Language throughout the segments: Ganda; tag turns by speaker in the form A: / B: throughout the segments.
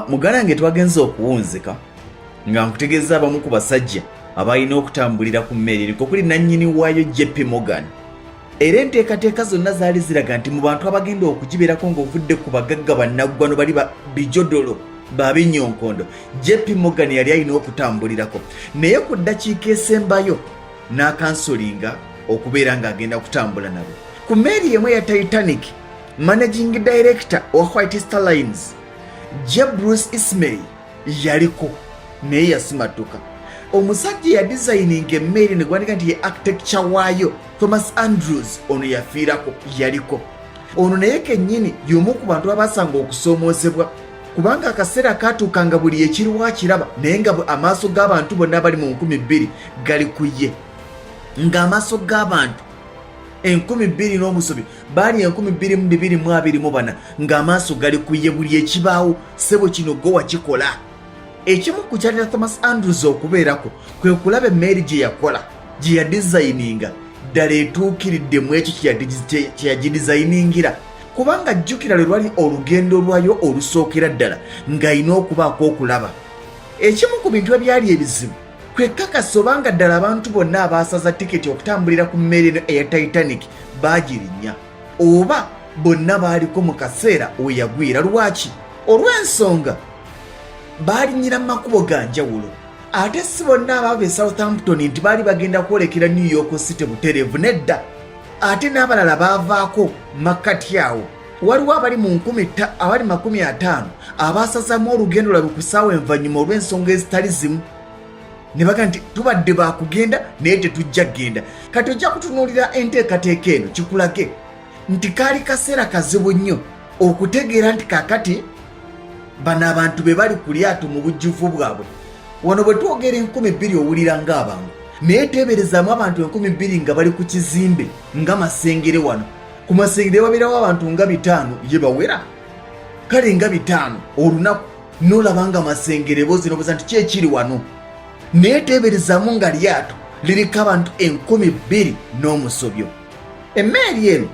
A: Mugalange twagenze okuwunzika nga nkutegeeza abamu ku basajja abalina okutambulira ku mmeeri eriko kuli nannyini waayo JP Morgan. Era enteekateeka zonna zaali ziraga nti mu bantu abagenda okugibeerako ng'ovudde ku bagagga bannaggwano bali bijodolo babinyonkondo, JP Morgan yali alina okutambulirako, naye ku ddakiika esembayo n'akansolinga okubeera ng'agenda kutambula nabo. Ku mmeeri emu ya Titanic, Managing Director wa White Star Lines J. Bruce Ismay yaliko naye yasimatuka. Omusajja ya designing emmeri ne gwandika nti ye architecture waayo Thomas Andrews ono yafiirako yaliko. Ono naye kennyini y'omu ku bantu abasanga okusoomoozebwa kubanga akaseera kaatuukanga buli ekiriwo akiraba naye nga amaaso g'abantu bonna abali mu 2000 gali ku ye, ng'amaaso g'abantu 2000 n'omusobi baali 2224 ng'amaaso gali ku ye. Buli ekibaawo ssebo kino gwe wakikola. Ekimu ku kyalira Thomas Andrews okubeerako kwe kulaba emmeeri gye yakola gye yadesigninga ddala etuukiridde mu ekyo kye yagidesigningira, kubanga jjukira lwe lwali olugendo lwayo olusookera ddala ng'alina okubaako okulaba. Ekimu ku bintu ebyali ebizibu kwe kakasa obanga ddala abantu bonna abaasaza tiketi okutambulira ku mmeeri eno eya Titanic baagirinnya oba bonna baaliko mu kaseera we yagwira. Lwaki? Olw'ensonga baalinyira mu makubo ga njawulo. Ate si bonna abaava e Southampton nti baali bagenda kwolekera New York City butereevu, nedda. Ate n'abalala baavaako makkati awo. Waliwo abali mu 50 abaasazamu olugendo lwabwe ku ssaawa envannyuma olw'ensonga ezitali zimu. Ne baga nti tubadde baakugenda naye tetujja kgenda. Kati ojja kutunuulira enteekateeka eno kikulage nti kaali kaseera kazibu nnyo okutegeera nti kaakati bano abantu be bali ku lyato mu bujjuvu bwabwe. Wano bwe twogera 2000 owulira ng'abantu, naye teeberezaamu abantu 2000 nga bali ku kizimbe nga Masengere wano. Ku Masengere wabeerawo abantu nga 5 ye bawera, kale nga 5 olunaku n'olaba nga Masengere bozinoboza nti kyekiri wano. Naye teeberezaamu nga lyato liriko abantu 2000 n'omusobyo. Emmeeri eno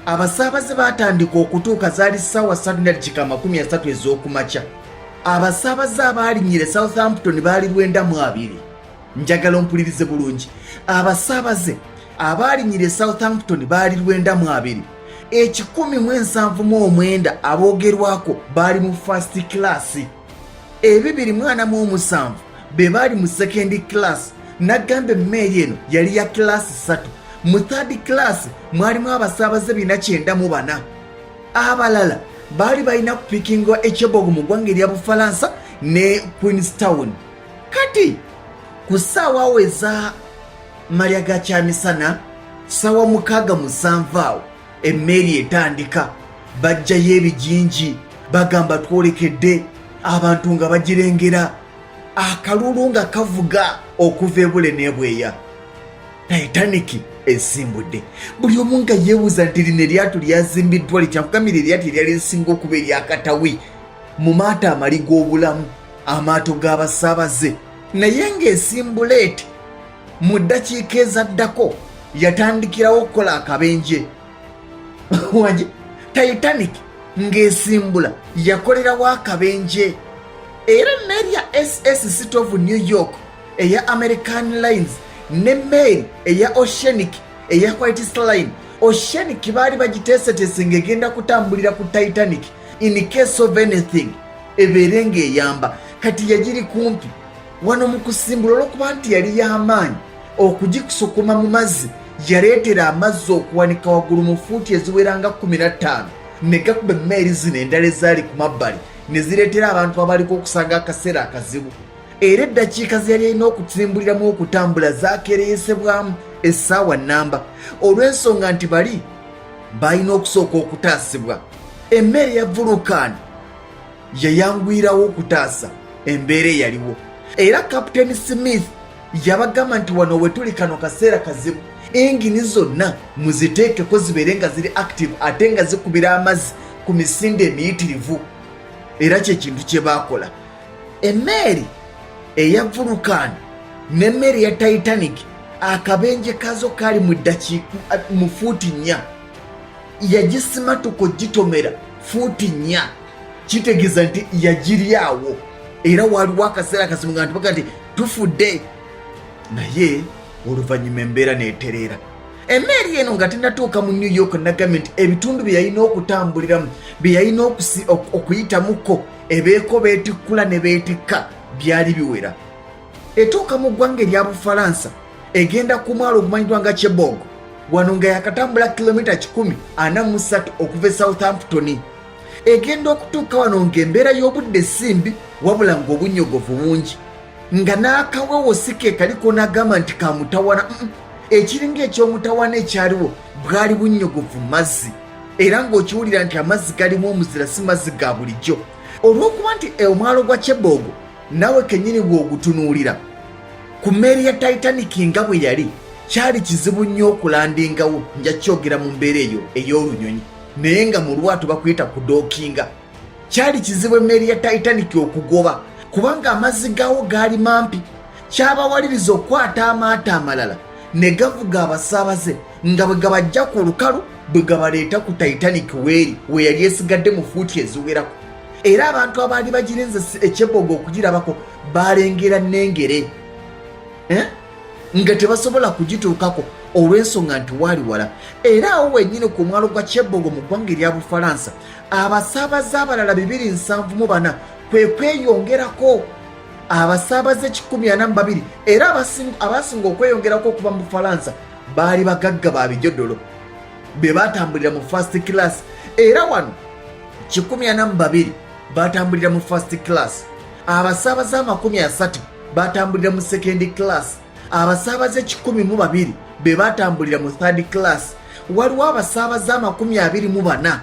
A: abasaabaze baatandika okutuuka zaali ssaawa 3:30 ez'okumakya. Abasaabaze abaalinyire Southampton baali 92. Njagala ompulirize bulungi. Abasaabaze abaalinyire Southampton baali 92. 179 aboogerwako baali mu first class. 247 be baali mu second class. Nagamba emmeeri eno yali ya class 3. Mu third class mwalimu abasaabaze 494. Abalala baali balina kupikingwa ekyebogo mu ggwanga erya Bufalansa ne Queenstown. Kati ku ssaawa awo eza malya ga kyamisana ssaawa 6:7 awo emmeeri etandika. Bajjayo ebijinji bagamba twolekedde, abantu nga bagirengera, akalulu nga kavuga okuva ebule n'ebweya. Titanic esimbudde. Buli omu nga yeebuuza nti lino eryato lyazimbiddwa likyakugamira eryato eryali lisinga okuba eryakatawi mu maato amali g'obulamu, amaato g'abasaabaze. Naye ng'esimbula eti mu ddakiika ezaddako yatandikirawo okukola akabenje. Wanje Titanic ng'esimbula yakolerawo akabenje. Era emmeeri ya SS City of New York eya American Lines n'emmeeri eya Oceanic eya White Star Line. Oceanic baali bagiteeseteese ng'egenda kutambulira ku Titanic in case of anything ebeere ng'eyamba. Kati yagiri kumpi wano mu kusimbula olw'okuba nti yali y'amaanyi okugikusukuma mu mazzi. Yaleetera amazzi okuwanika waggulu mu fuuti eziwera nga 15 ne gakuba emmeeri zino endala ezaali ku mabbali ne zireetera abantu abaliko okusanga akaseera akazibu. Era eddakiika ze yali alina okusimbuliramu okutambula zaakereesebwamu essaawa nnamba olw'ensonga nti bali balina okusooka okutaasibwa. Emmeeri ya Vulcan yayanguyirawo okutaasa embeera eyaliwo. Era Captain Smith yabagamba nti wano we tuli kano kaseera kazibu, engini zonna muziteekeko zibeere nga ziri active ate nga zikubira amazzi ku misinde emiyitirivu. Era kyekintu kye baakola. Emmeeri eya Vulcan n'emmeeri ya Titanic akabenje kazo kali mu ddakiika mu fuuti 4. Yagisimatuka gitomera fuuti 4. kitegeeza nti yagiryawo era waliwo akaseera akasimu nga ntibaga nti tufudde naye oluvannyuma embeera neetereera. Emmeeri eno nga tennatuuka mu New York nagambye nti ebitundu bye yalina okutambuliramu bye yalina okuyitamuko ebeeko beetikkula ne beetikka byali biwera. Etuuka mu ggwanga erya Bufalansa egenda ku mwalo ogumanyiddwa nga Chebogo wano nga yakatambula kilomita 143 okuva e Southampton. Egenda okutuuka wano ng'embeera y'obudde simbi wabula ng'obunnyogovu bungi nga n'akawewo si ke kaliko n'agamba nti kamutawana. Ekiringa eky'omutawana ekyaliwo bwali bunnyogovu mazzi era ng'okiwulira nti amazzi galimu omuzira si mazzi ga bulijjo olw'okuba nti omwalo gwa Chebogo nawe kennyini bw'ogutunuulira ku mmeeri ya Titanic nga bwe yali kyali kizibu nnyo okulandingawo. nja kyogera mu mbeera eyo ey'olunyonyi naye nga mu lwato bakuyita ku dookinga. Kyali kizibu emmeeri ya Titanic okugoba kubanga amazzi gaawo gaali mampi. Kyabawaliriza okukwata amaato amalala ne gavuga abasaabaze nga bwe gabajja ku lukalu bwe gabaleeta ku Titanic we yali esigadde mu fuuti eziwerako. Era abantu abaali bagirinze Chebogo okugirabako balengera nnengere nga tebasobola kugituukako olw'ensonga nti waali wala. Era awo wennyini ku mwalo gwa Chebogo mu ggwanga erya Bufalansa abasaabaze abalala 274 kwe kweyongerako abasaabaze 142 era abasinga okweyongerako okuva mu Bufalansa baali bagagga ba bijodolo be batambulira mu first class. Era wano 142 batambulira mu first class, abasaabaze 30 batambulira mu second class, abasaabaze 12 be batambulira mu third class. Waliwo abasaabaze 24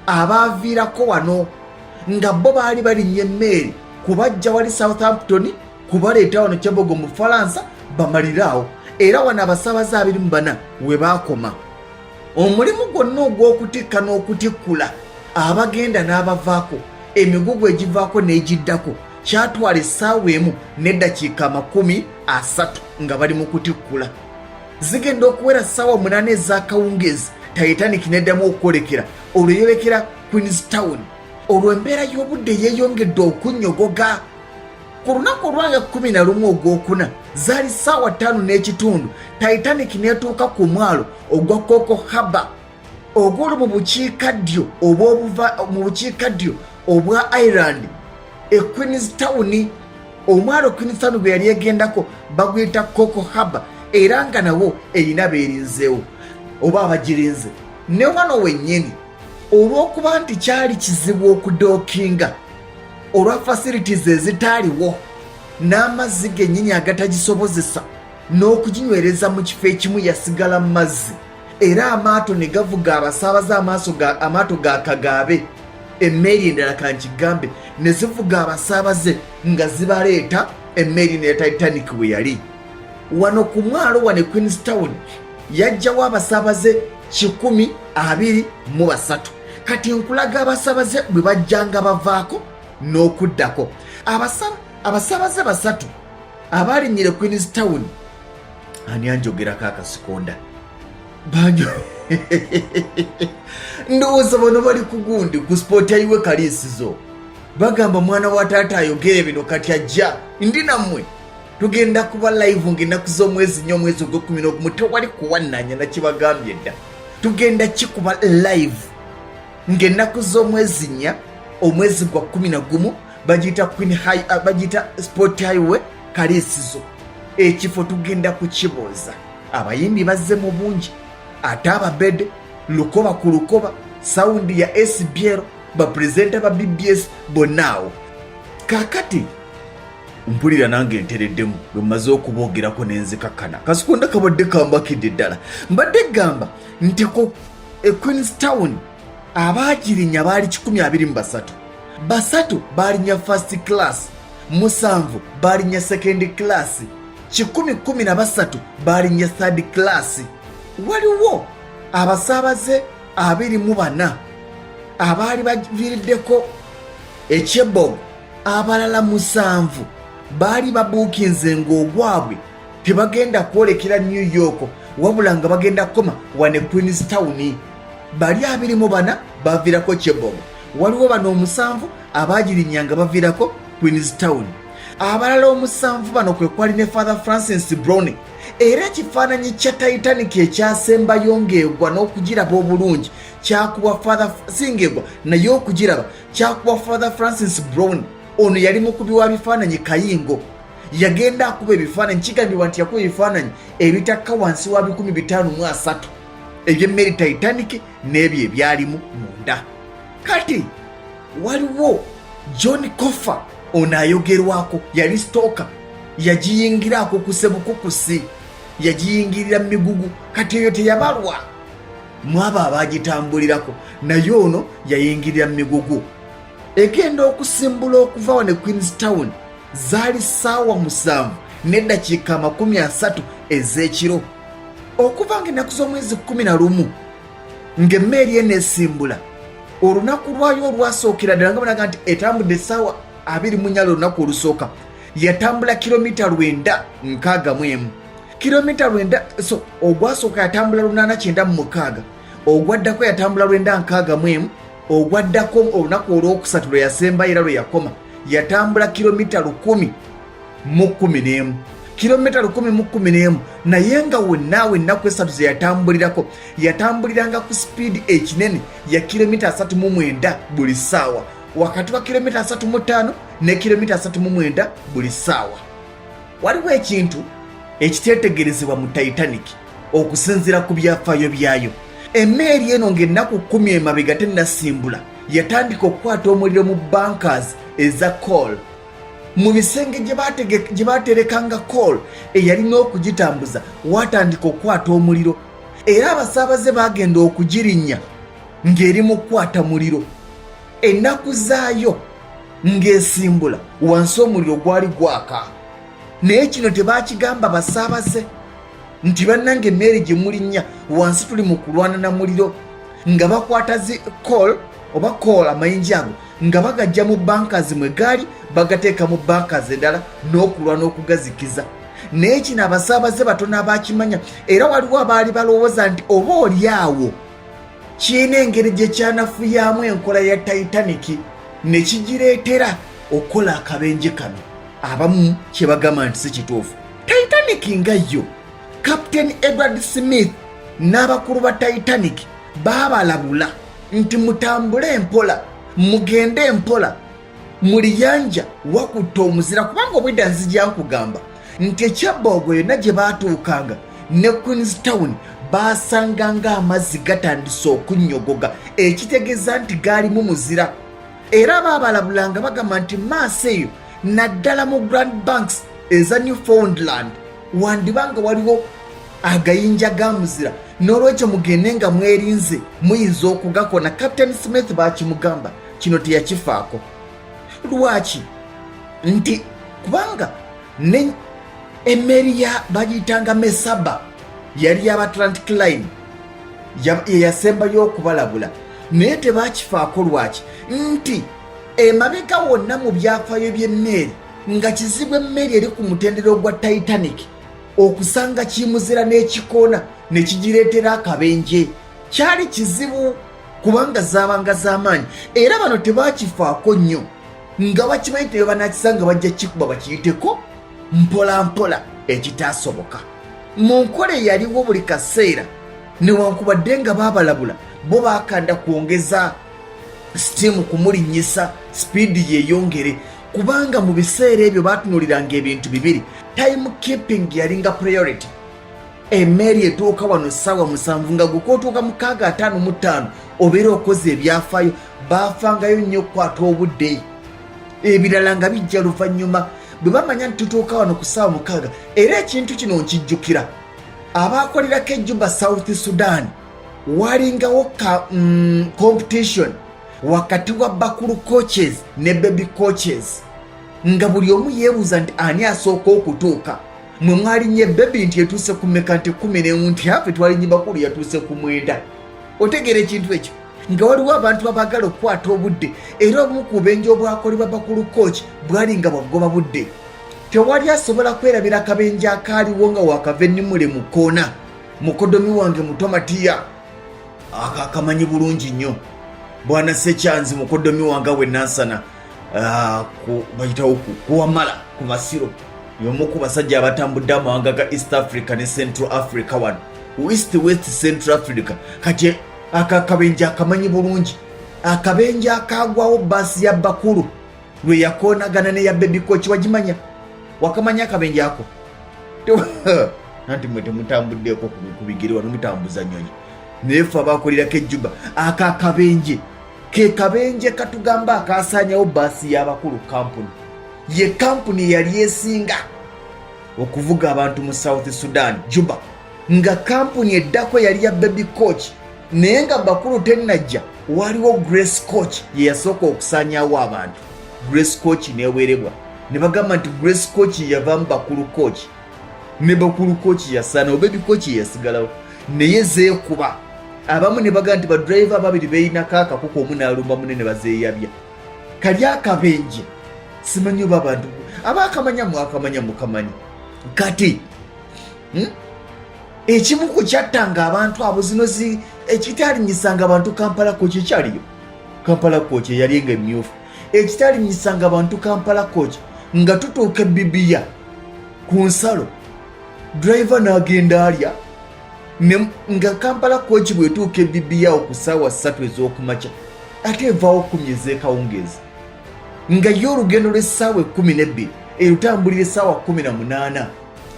A: abaaviirako wano nga bo baali balinnye emmeeri kubajja wali Southampton kubaleeta wano Chebogo mu Bufalansa bamaliraawo. Era wano abasaabaze 24 we baakoma. Omulimu gwonna ogw'okutikka n'okutikkula abagenda n'abavaako emigugu egivaako n'egiddako kyatwala essaawa emu n'eddakiika 30 nga bali mu kutikkula. Zigenda okuwera ssaawa 8 ez'akawungeezi Titanic n'eddamu okwolekera olweyolekera Queenstown. Olwo embeera y'obudde yeeyongedde okunnyogoga. Ku lunaku olwanga 11 ogwokuna zaali ssaawa 5:30 Titanic n'etuuka ku mwalo ogwa Coco Harbour oguli mu bukiikaddyo obwa Ireland e Queenstown. Omwalo Queenstown gwe yali egendako baguyita Coco Harbour era nga nawo erina beerinzeewo oba abagirinze. Ne wano wennyini olw'okuba nti kyali kizibu okudookinga olwa facilities ezitaaliwo n'amazzi gennyini agatagisobozesa n'okuginywereza mu kifo ekimu yasigala mu mazzi. Era amaato ne gavuga abasaabaze amaato ga kagaabe emmeeri endala kankigambe ne zivuga abasaabaze nga zibaleeta emmeeri ne Titanic we yali. Wano ku mwalo wane Queenstown yajjawo abasaabaze 123. Kati nkulaga abasaabaze bwe bajjanga bavaako n'okuddako. Abasaabaze 3 abaalinyire Queenstown ani anjogerako akasikonda banjo ndowooza bano bali ku gundi ku spooti ayiwe kaliisizo bagamba mwana wa taata ayogere bino kati ajja ndi nammwe tugenda kuba live ng'ennaku z'omwezi nnyo omwezi ogw'ekumi tewali kuwannanya na kibagambye dda. Tugenda kikuba live ng'ennaku z'omwezi nnya omwezi gwa 11 bagiyita sport highway kaliisizo. Ekifo tugenda kukibooza. Abayimbi bazze mu bungi ate ababede lukoba ku lukoba sawundi ya SBL baprezenta ba BBS bonaawo. Kakati mpulira nange ntereddemu bwe mmaze okuboogerako n'enzikakkana kasikonda kabadde kambakidde ddala. Mbadde gamba nti ku Queenstown abaagirinya baali 123. 3 baalinya first class, 7 baalinya second class, 13 baalinya third class. Waliwo abasaabaze 24 abaali baviiriddeko Chebogo, abalala 7 baali babuukinze ng'ogwabwe tebagenda kwolekera New York wabula nga bagenda koma wane Queenstown. Bali 24 baviirako Chebogo waliwo bano 7 abagirinyanga baviirako Queenstown. Abalala 7 bano kwe kwali ne Father Francis Brown. Era ekifaananyi kya Titanic ekyasembayo ng'egwa n'okugiraba obulungi kyakuba Father singegwa naye okugiraba kyakuba Father Francis Brown. Ono yali mukubi wa bifaananyi kayingo, yagenda akuba ebifaananyi, kigambibwa nti yakuba ebifaananyi ebitakka wansi wa 553 eby'emmeri Titanic n'ebyo ebyalimu munda. Kati waliwo John Coffer, ono ayogerwako, yali stooka, yagiyingirako ku Sebukukusi, yagiyingirira mu migugu, kati eyo teyabalwa mwabo abagitambulirako, naye ono yayingirira mu migugu. Egenda okusimbula okuva wano Queenstown zaali ssaawa 7 n'eddakiika 30 ez'ekiro, okuva ng'ennaku z'omwezi 11 ng'emmeeri eneesimbula. Olunaku lwayo olwasookera ddala nga banaga nti etambudde essaawa 24 olunaku olusooka, yatambula kilomita 961. Kilomita 9 so ogwasooka yatambula 896, ogwaddako yatambula 961, ogwaddako olunaku olwokusatu lwe yasemba era lwe yakoma yatambula kilomita 1011. Kilomita 1011, naye nga wonna ennaku 3 ze yatambulirako yatambuliranga ku sipiidi ekinene ya kilomita 39 buli ssaawa, wakati wa kilomita 35 ne kilomita 39 buli ssaawa. Waliwo ekintu ekiteetegerezebwa mu Titanic okusinziira ku byafaayo byayo. Emmeeri eno ng'ennaku 10 emabega tennasimbula yatandika okukwata omuliro mu bunkers eza coal, mu bisenge gye baaterekanga coal eyalina okugitambuza watandika okukwata omuliro, era abasaabaze bagenda okugirinnya ng'eri mu kukwata muliro. Ennaku zaayo ng'esimbula wansi omuliro gwali gwaka, naye kino tebaakigamba basaabaze nti bannange emmeeri gye mulinnya wansi tuli mu kulwana na muliro, nga bakwata zi coal oba coal amayinja ago nga bagajja mu bunkers mwe gaali bagateeka mu bunkers endala n'okulwana okugazikiza. Naye kino abasaabaze batono abaakimanya, era waliwo abaali balowooza nti oba oli awo kirina engeri gye kyanafuyaamu enkola ya Titanic ne kigireetera okukola akabenje kano. Abamu kye bagamba nti si kituufu. Titanic nga yo Captain Edward Smith n'abakulu ba Titanic baabalabula nti mutambule empola, mugende empola, mu liyanja wakutte omuzira, kubanga obwedda nzija nkugamba nti ekyaboogo yonna gye baatuukanga ne Queenstown baasanganga amazzi gatandise okunnyogoga, ekitegeeza nti gaalimu muzira. Era baabalabulanga bagamba nti maaso eyo naddala mu Grand Banks eza Newfoundland wandibanga waliwo agayinja ga muzira, n'olwekyo mugende nga mwerinze muyinza okugakona. Captain Smith baakimugamba, kino teyakifaako. Lwaki? Nti kubanga ne emmeeri ya bagiyitanga Mesaba yali yaba Atlantic Line yasembayo okubalabula, naye tebaakifaako. Lwaki? Nti emabega wonna mu byafaayo by'emmeeri nga kizibu emmeeri eri ku mutendera ogwa Titanic okusanga kimuzira n'ekikoona ne kigireetera akabenje, kyali kizibu kubanga zaabanga z'amaanyi, era bano tebaakifaako nnyo, nga bakimanyi te banakisanga bajja kikuba bakiyiteko mpola mpola, ekitaasoboka. Mu nkola eyaliwo buli kaseera newankubadde nga baabalabula bo baakanda kwongeza sitiimu kumulinnyisa sipiidi yeeyongere, kubanga mu biseera ebyo baatunuuliranga ebintu bibiri. Time keeping yalinga priority. Emmeeri etuuka wano ssaawa 7 nga gukootuuka 6:55 obeera okoze ebyafaayo, baafangayo nnyo okukwata obudde, ebirala nga bijja luvannyuma bwe bamanya nti tutuuka wano ku ssaawa 6. Era ekintu kino nkijjukira abaakolerako ejjuba South Sudan, walingawo competition wakati wa bakulu coaches ne baby coaches, nga buli omu yeebuuza nti ani asooka okutuuka. Mwe mwalinnye baby nti etuuse ku mmeka, nti 11, nti afe twalinnye bakulu yatuuse ku 9. Otegeera ekintu ekyo? Nga waliwo abantu abaagala okukwata obudde, era obumu ku bubenje obwakolebwa bakulu coach bwali nga bwagoba budde. Tewali asobola kwerabira akabenje akaaliwo nga wakava ennimule mu koona. Mukodomi wange mutomatiya akamanyi bulungi nnyo. bwana Sekyanzi mukodomi wange we nansana bayitawo kuwamala ku Masiro y'omu ku basajja abatambudde amawanga ga East Africa ne Central Africa wano West Central Africa. Kati akabenje akamanyi bulungi, akabenje akagwawo basi ya Bakulu lwe yakonagana ne ya Baby Coach, wagimanya? Wakamanya akabenje ako? Nanti mwete mutambuddeko kubigiri wano mutambuza nyonyi nefe abakolirako ejjuba akabenje ke kabenje katugamba akasanyawo basi y'abakulu kampuni. Ye kampuni yali esinga okuvuga abantu mu South Sudan, Juba, nga kampuni eddako yali ya Baby Coach, naye nga Bakulu tennajja waliwo Grace Coach ye yasooka okusanyawo abantu. Grace Coach newerebwa ne bagamba nti Grace Coach yavaamu Bakulu Coach, ne Bakulu Coach yasaanawo, Baby Coach yasigalawo naye zeekuba. Abamu ne bagamba nti badriver babiri beyinako akakuko omu n'alumba munene bazeeyabya. Kali akabenje simanyi oba abantu abakamanya mwakamanya mukamanyi. Kati ekimu ku kyattanga abantu abo zino ekitalinyisanga abantu Kampala Coach ekyaliyo. Kampala Coach yali nga emyufu. Ekitalinyisanga abantu Kampala Coach nga tutuuka Bibiya ku nsalo driver n'agenda alya nga Kampala Coach bwetuuka Bibiya ku ssaawa 3 ez'okumakya ate evaawo 10 ez'ekawungeezi nga yo olugendo lw'essaawa 12 erutambulira essaawa 18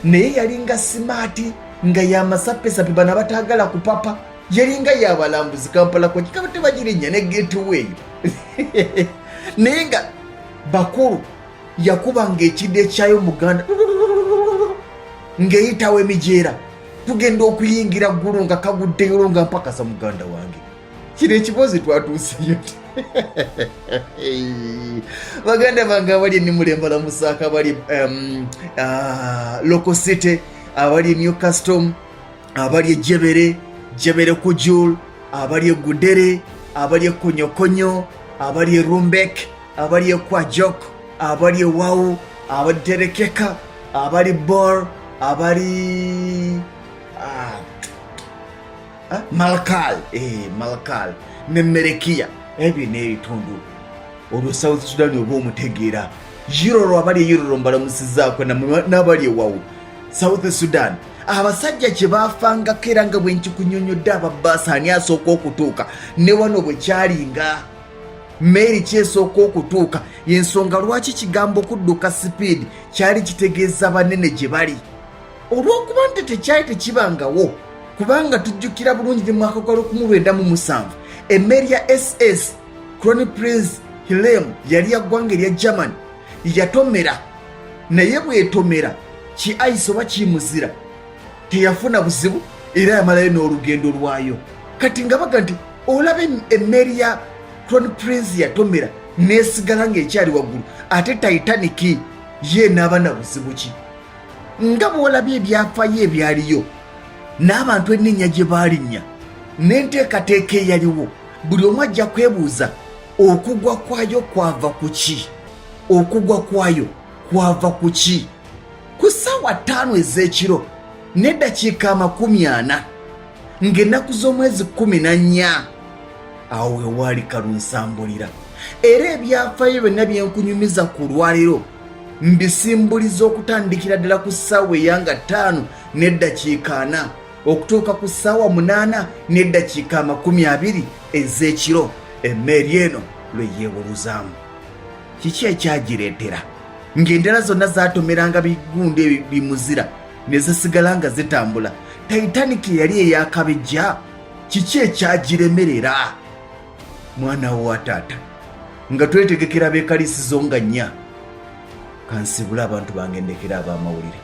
A: naye yali nga simaati nga yamasapesape bano abataagala kupapa, yali nga yabalambuzi Kampala Coach kaba tebagirinya ne gateway naye nga Bakulu yakubanga ekidde kyayo Muganda ng'eyitawo emijeera tugenda okuyingira ggulu nga kaguddeyo nga mpakasa muganda wange. Kino ekibozi twatuuseyo baganda bange abali Nimulembala Musaaka, abali Local City, abali Newcastle, abali Jebere Kujul, abali Gudere, abali Konyokonyo, abali Rumbek, abali Kwajok, abali Wau, abali Terekeka, abali Bor, abali Malakal ne Merekia, ebyo n'ebitundu olwo South Sudan oba omutegeera. Yiroro abali Yiroro mbalamusizaako n'abali ewawu South Sudan. Abasajja kye baafangako era nga bwe nkikunyonyodde ababaasi ani asooka okutuuka ne wano bwe kyalinga Mary kyesooka okutuuka, y'ensonga lwaki kigambo okudduka sipiidi kyali kitegeeza banene gye bali. Olw'okuba nti tekyali tekibangawo, kubanga tujjukira bulungi ne mwaka gwa 1997 emmeri ya SS Crown Prince Hilem yali ya ggwanga erya German yatomera, naye bwetomera ki ayise oba kimuzira teyafuna buzibu era yamalayo n'olugendo lwayo. Kati nga baga nti olaba emmeri ya Crown Prince yatomera nesigala ng'ekyali waggulu, ate Titanic ye n'aba na buzibu ki? Nga bw'olabye ebyafaayo ebyaliyo n'abantu ennenya gye baalinnya n'enteekateeka eyaliwo, buli omu ajja kwebuuza okugwa kwayo kwava ku ki? Okugwa kwayo kwava ku ki? Ku ssaawa 5 ez'ekiro n'eddakiika 40 ng'ennaku z'omwezi 14 awo wewaali kalunsambulira. Era ebyafaayo byonna byenkunyumiza ku lwaliro mbisimbuliza okutandikira ddala ku ssaawa eyanga 5 n'eddakiika 4 okutuuka ku ssaawa 8 n'eddakiika 20 ez'ekiro emmeri eno lwe yeewoluzaamu. Kiki ekyagireetera ng'endala zonna zaatomeranga bigundo bimuzira ne zisigala nga zitambula? Titanic yali eyakabejja. Kiki ekyagiremerera? Mwana wa taata nga twetegekera beekalisizo nga 4 kansibula abantu bange ndekera ab'amawulire.